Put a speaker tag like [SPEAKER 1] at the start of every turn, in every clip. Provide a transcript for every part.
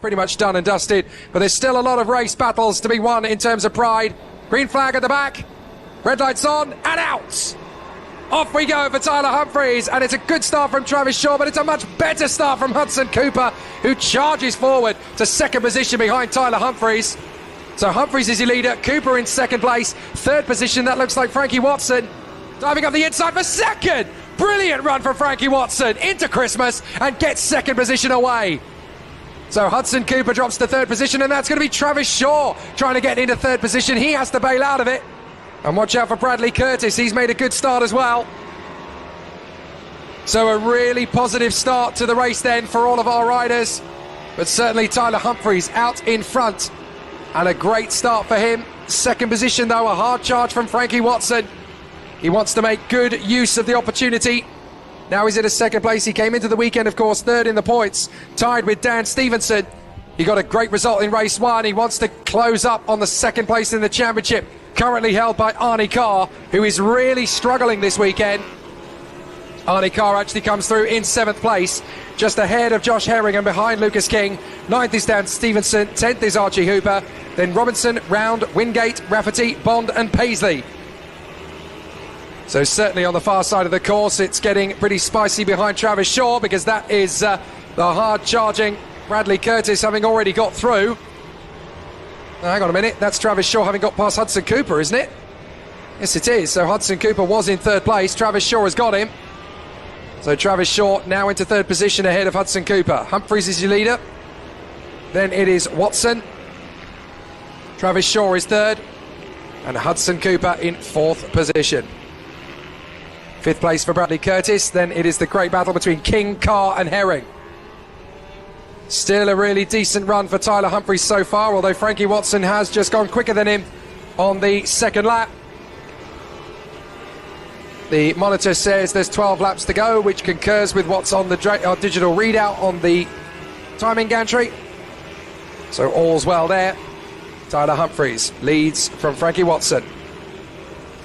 [SPEAKER 1] pretty much done and dusted, but there's still a lot of race battles to be won in terms of pride. Green flag at the back, red lights on, and out! Off we go for Tyler Humphries, and it's a good start from Travis Shaw, but it's a much better start from Hudson Cooper, who charges forward to second position behind Tyler Humphries. So Humphries is your leader, Cooper in second place. Third position, that looks like Frankie Watson. Diving up the inside for second! Brilliant run from Frankie Watson into Christmas and gets second position away. So Hudson Cooper drops to third position, and that's going to be Travis Shaw trying to get into third position. He has to bail out of it. And watch out for Bradley Curtis, he's made a good start as well. So a really positive start to the race then for all of our riders. But certainly Tyler Humphries out in front. And a great start for him. Second position though, a hard charge from Frankie Watson. He wants to make good use of the opportunity. Now he's in a second place. He came into the weekend, of course, third in the points, tied with Dan Stevenson. He got a great result in race one. He wants to close up on the second place in the championship, currently held by Arnie Carr, who is really struggling this weekend. Arnie Carr actually comes through in seventh place, just ahead of Josh Herring and behind Lucas King. Ninth is Dan Stevenson, 10th is Archie Hooper, then Robinson, Round, Wingate, Rafferty, Bond and Paisley. So certainly on the far side of the course, it's getting pretty spicy behind Travis Shaw, because that is the hard charging Bradley Curtis having already got through. Hang on a minute, that's Travis Shaw having got past Hudson Cooper, isn't it? Yes, it is. So Hudson Cooper was in third place. Travis Shaw has got him. So Travis Shaw now into third position ahead of Hudson Cooper. Humphries is your leader. Then it is Watson. Travis Shaw is third. And Hudson Cooper in fourth position. Fifth place for Bradley Curtis. Then it is the great battle between King, Carr and Herring. Still a really decent run for Tyler Humphries so far, although Frankie Watson has just gone quicker than him on the second lap. The monitor says there's 12 laps to go, which concurs with what's on the digital readout on the timing gantry. So all's well there. Tyler Humphries leads from Frankie Watson.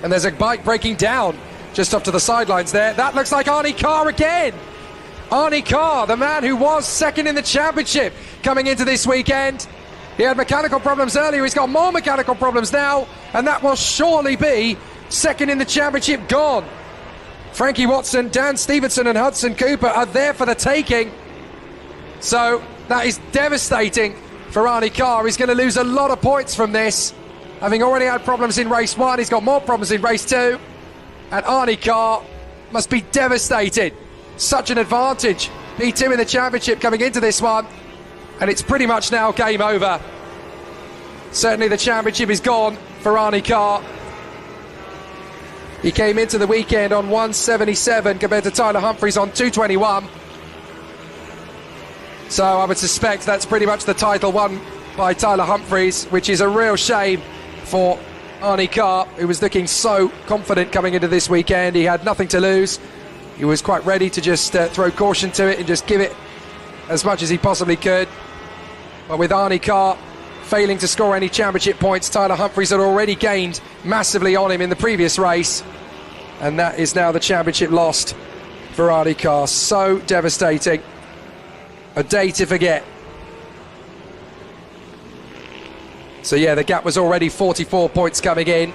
[SPEAKER 1] And there's a bike breaking down just up to the sidelines there. That looks like Arnie Carr again. Arnie Carr, the man who was second in the championship coming into this weekend. He had mechanical problems earlier, he's got more mechanical problems now, and that will surely be second in the championship gone. Frankie Watson, Dan Stevenson and Hudson Cooper are there for the taking. So that is devastating for Arnie Carr. He's going to lose a lot of points from this. Having already had problems in race one, he's got more problems in race two. And Arnie Carr must be devastated. Such an advantage. P2 in the championship coming into this one. And it's pretty much now game over. Certainly the championship is gone for Arnie Carr. He came into the weekend on 177 compared to Tyler Humphries on 221. So I would suspect that's pretty much the title won by Tyler Humphries, which is a real shame for Arnie Carr, who was looking so confident coming into this weekend. He had nothing to lose. He was quite ready to just throw caution to it and just give it as much as he possibly could. But with Arnie Carr failing to score any championship points, Tyler Humphries had already gained massively on him in the previous race. And that is now the championship lost for Arnie Carr. So devastating. A day to forget. So yeah, the gap was already 44 points coming in.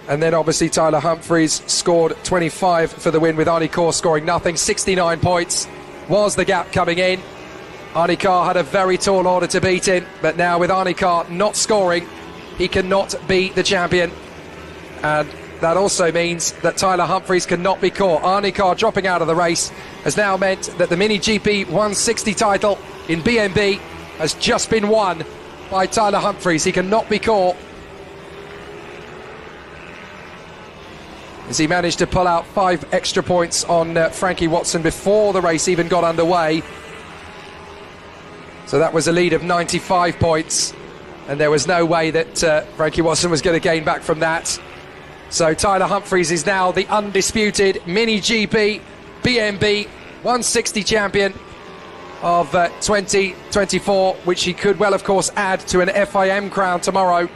[SPEAKER 1] And then obviously Tyler Humphries scored 25 for the win, with Arnie Carr scoring nothing. 69 points was the gap coming in. Arnie Carr had a very tall order to beat him, but now with Arnie Carr not scoring, he cannot be the champion. And that also means that Tyler Humphries cannot be caught. Arnie Carr dropping out of the race has now meant that the Mini GP 160 title in BMB has just been won by Tyler Humphries. He cannot be caught, as he managed to pull out 5 extra points on Frankie Watson before the race even got underway. So that was a lead of 95 points, and there was no way that Frankie Watson was going to gain back from that. So Tyler Humphries is now the undisputed Mini GP BMB 160 champion of 2024, which he could well, of course, add to an FIM crown tomorrow.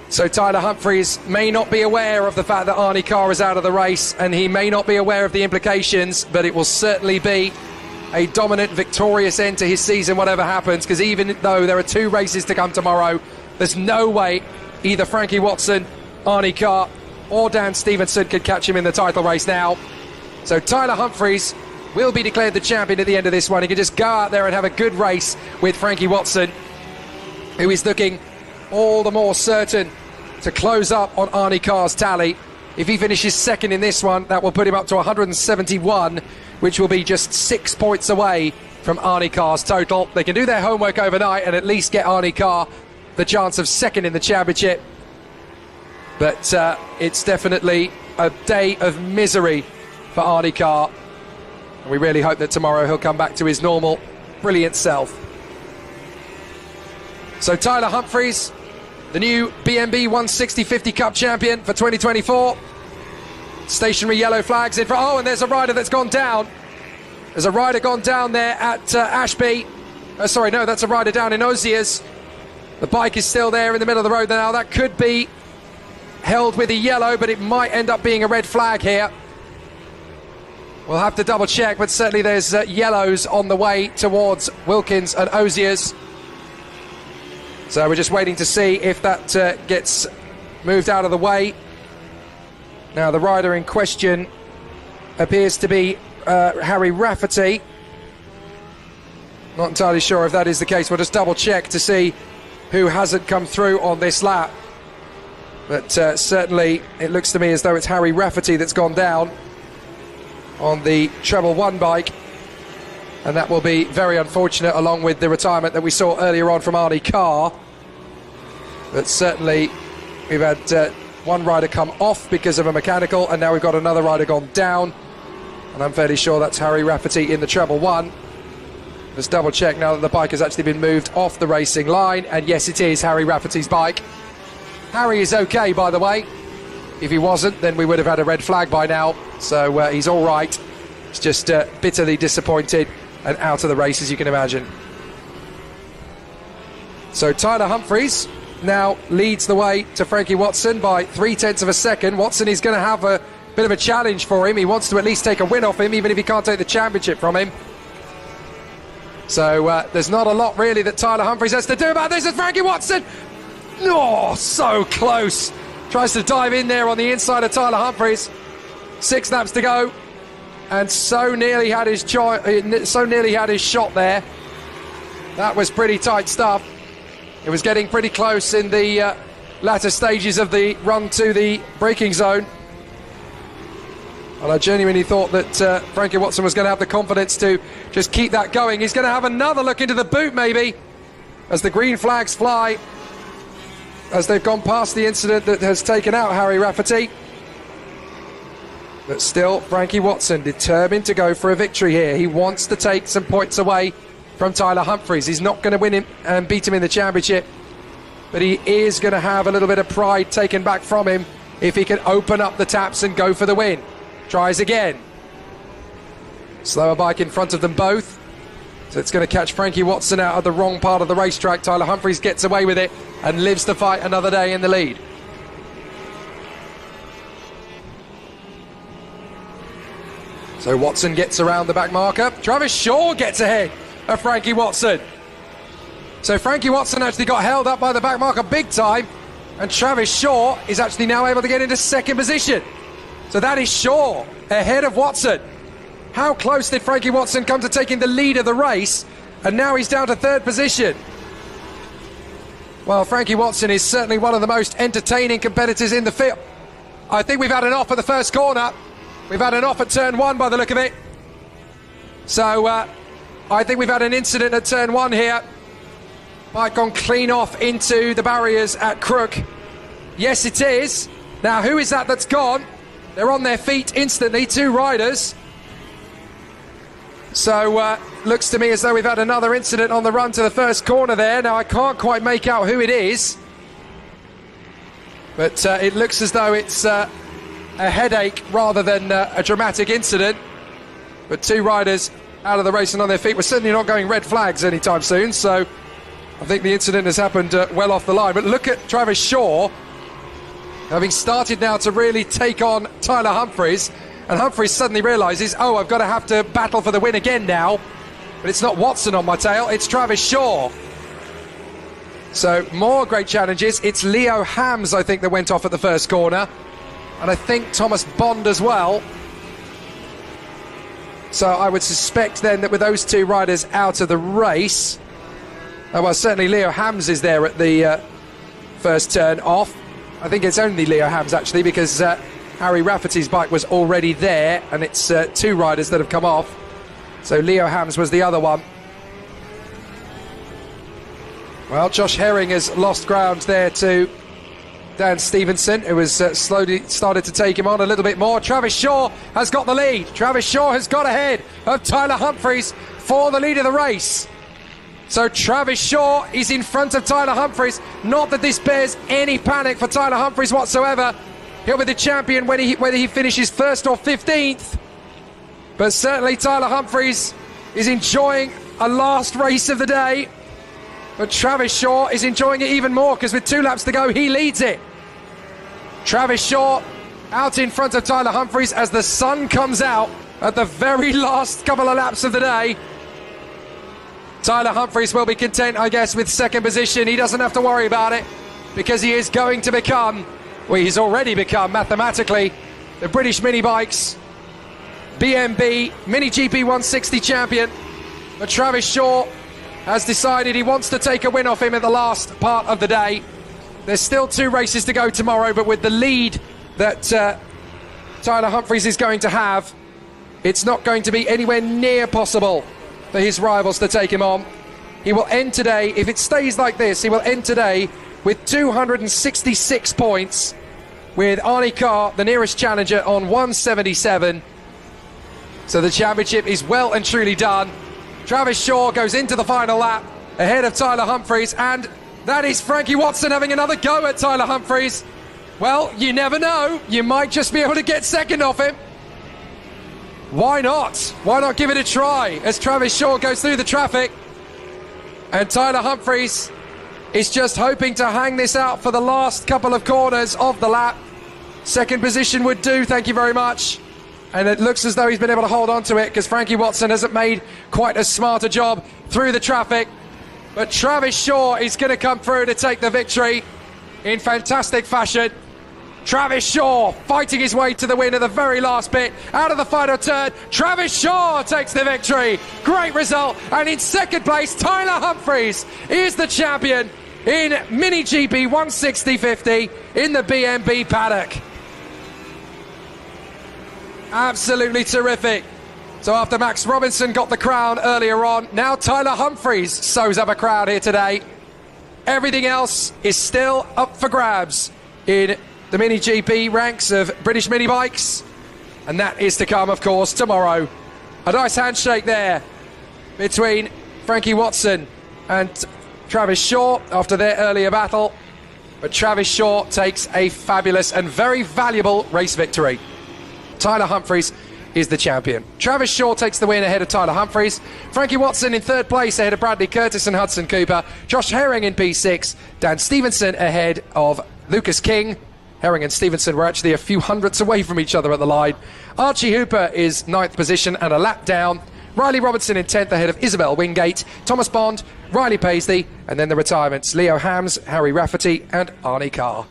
[SPEAKER 1] So Tyler Humphries may not be aware of the fact that Arnie Carr is out of the race, and he may not be aware of the implications, but it will certainly be a dominant, victorious end to his season, whatever happens, because even though there are 2 races to come tomorrow, there's no way either Frankie Watson, Arnie Carr, or Dan Stevenson could catch him in the title race now. So Tyler Humphries will be declared the champion at the end of this one. He can just go out there and have a good race with Frankie Watson, who is looking all the more certain to close up on Arnie Carr's tally. If he finishes second in this one, that will put him up to 171, which will be just 6 points away from Arnie Carr's total. They can do their homework overnight and at least get Arnie Carr the chance of second in the championship. But it's definitely a day of misery for Arnie Carr. And we really hope that tomorrow he'll come back to his normal, brilliant self. So Tyler Humphries, the new BMB 160/50 Cup champion for 2024. Stationary yellow flags in front. Oh, and there's a rider that's gone down. There's a rider gone down there at Ashby. Sorry, no, that's a rider down in Osiers. The bike is still there in the middle of the road now. That could be held with a yellow, but it might end up being a red flag here. We'll have to double check, but certainly there's yellows on the way towards Wilkins and Osiers. So we're just waiting to see if that gets moved out of the way. Now the rider in question appears to be Harry Rafferty. Not entirely sure if that is the case. We'll just double check to see who hasn't come through on this lap. But certainly it looks to me as though it's Harry Rafferty that's gone down on the treble 1 bike. And that will be very unfortunate, along with the retirement that we saw earlier on from Arnie Carr. But certainly we've had one rider come off because of a mechanical, and now we've got another rider gone down. And I'm fairly sure that's Harry Rafferty in the treble 1. Let's double check now that the bike has actually been moved off the racing line. And yes, it is Harry Rafferty's bike. Harry is okay, by the way. If he wasn't, then we would have had a red flag by now. So he's all right. He's just bitterly disappointed and out of the race, as you can imagine. So Tyler Humphries now leads the way to Frankie Watson by 0.3 of a second. Watson is going to have a bit of a challenge for him. He wants to at least take a win off him, even if he can't take the championship from him. So there's not a lot really that Tyler Humphries has to do about this. It's Frankie Watson. Oh, so close. Tries to dive in there on the inside of Tyler Humphries. 6 laps to go, and so nearly had his shot there. That was pretty tight stuff. It was getting pretty close in the latter stages of the run to the braking zone. And I genuinely thought that Frankie Watson was going to have the confidence to just keep that going. He's going to have another look into the boot, maybe, as the green flags fly, as they've gone past the incident that has taken out Harry Rafferty. But still, Frankie Watson determined to go for a victory here. He wants to take some points away from Tyler Humphries. He's not going to win him and beat him in the championship, but he is going to have a little bit of pride taken back from him if he can open up the taps and go for the win. Tries again. Slower bike in front of them both. So it's going to catch Frankie Watson out of the wrong part of the racetrack. Tyler Humphries gets away with it and lives to fight another day in the lead. So Watson gets around the back marker. Travis Shaw gets ahead of Frankie Watson. So Frankie Watson actually got held up by the back marker big time, and Travis Shaw is actually now able to get into second position. So that is Shaw ahead of Watson. How close did Frankie Watson come to taking the lead of the race? And now he's down to third position. Well, Frankie Watson is certainly one of the most entertaining competitors in the field. I think we've had an off at the first corner. We've had an off at turn 1 by the look of it. So I think we've had an incident at turn 1 here. Bike gone clean off into the barriers at Crook. Yes, it is. Now, who is that that's gone? They're on their feet instantly, 2 riders. So looks to me as though we've had another incident on the run to the first corner there. Now, I can't quite make out who it is, but it looks as though it's a headache rather than a dramatic incident. But 2 riders out of the race and on their feet. We're certainly not going red flags anytime soon, so I think the incident has happened well off the line. But look at Travis Shaw, having started now to really take on Tyler Humphries, and Humphries suddenly realises, oh, I've got to have to battle for the win again now. But it's not Watson on my tail, it's Travis Shaw. So more great challenges. It's Leo Hams, I think, that went off at the first corner. And I think Thomas Bond as well. So I would suspect then that with those two riders out of the race, well, certainly Leo Hams is there at the first turn off. I think it's only Leo Hams actually, because Harry Rafferty's bike was already there, and it's two riders that have come off. So Leo Hams was the other one. Well, Josh Herring has lost ground there to Dan Stevenson, who has slowly started to take him on a little bit more. Travis Shaw has got the lead. Travis Shaw has got ahead of Tyler Humphreys for the lead of the race. So Travis Shaw is in front of Tyler Humphreys. Not that this bears any panic for Tyler Humphreys whatsoever. He'll be the champion whether he finishes first or 15th. But certainly Tyler Humphreys is enjoying a last race of the day. But Travis Shaw is enjoying it even more, because with 2 laps to go, he leads it. Travis Shaw out in front of Tyler Humphreys as the sun comes out at the very last couple of laps of the day. Tyler Humphreys will be content, I guess, with second position. He doesn't have to worry about it, because he is going to become, well, he's already become mathematically, the British mini bikes BMB Mini GP 160 champion. But Travis Shaw has decided he wants to take a win off him at the last part of the day. There's still 2 races to go tomorrow, but with the lead that Tyler Humphreys is going to have, it's not going to be anywhere near possible for his rivals to take him on. He will end today, if it stays like this, he will end today with 266 points, with Arnie Carr, the nearest challenger, on 177. So the championship is well and truly done. Travis Shaw goes into the final lap ahead of Tyler Humphreys, and that is Frankie Watson having another go at Tyler Humphreys. Well, you never know. You might just be able to get second off him. Why not? Why not give it a try as Travis Shaw goes through the traffic? And Tyler Humphreys is just hoping to hang this out for the last couple of corners of the lap. Second position would do, thank you very much. And it looks as though he's been able to hold on to it, because Frankie Watson hasn't made quite as smart a job through the traffic. But Travis Shaw is going to come through to take the victory in fantastic fashion. Travis Shaw fighting his way to the win at the very last bit. Out of the final turn, Travis Shaw takes the victory. Great result. And in second place, Tyler Humphreys is the champion in Mini GP 160/50 in the BMB paddock. Absolutely terrific. So after Max Robinson got the crown earlier on, now Tyler Humphreys sews up a crowd here today. Everything else is still up for grabs in the Mini GP ranks of British mini bikes, and that is to come, of course, tomorrow. A nice handshake there between Frankie Watson and Travis Shaw after their earlier battle, but Travis Shaw takes a fabulous and very valuable race victory. Tyler Humphreys is the champion. Travis Shaw takes the win ahead of Tyler Humphreys. Frankie Watson in third place ahead of Bradley Curtis and Hudson Cooper. Josh Herring in P6. Dan Stevenson ahead of Lucas King. Herring and Stevenson were actually a few hundredths away from each other at the line. Archie Hooper is 9th position and a lap down. Riley Robertson in 10th ahead of Isabel Wingate. Thomas Bond, Riley Paisley, and then the retirements: Leo Hams, Harry Rafferty and Arnie Carr.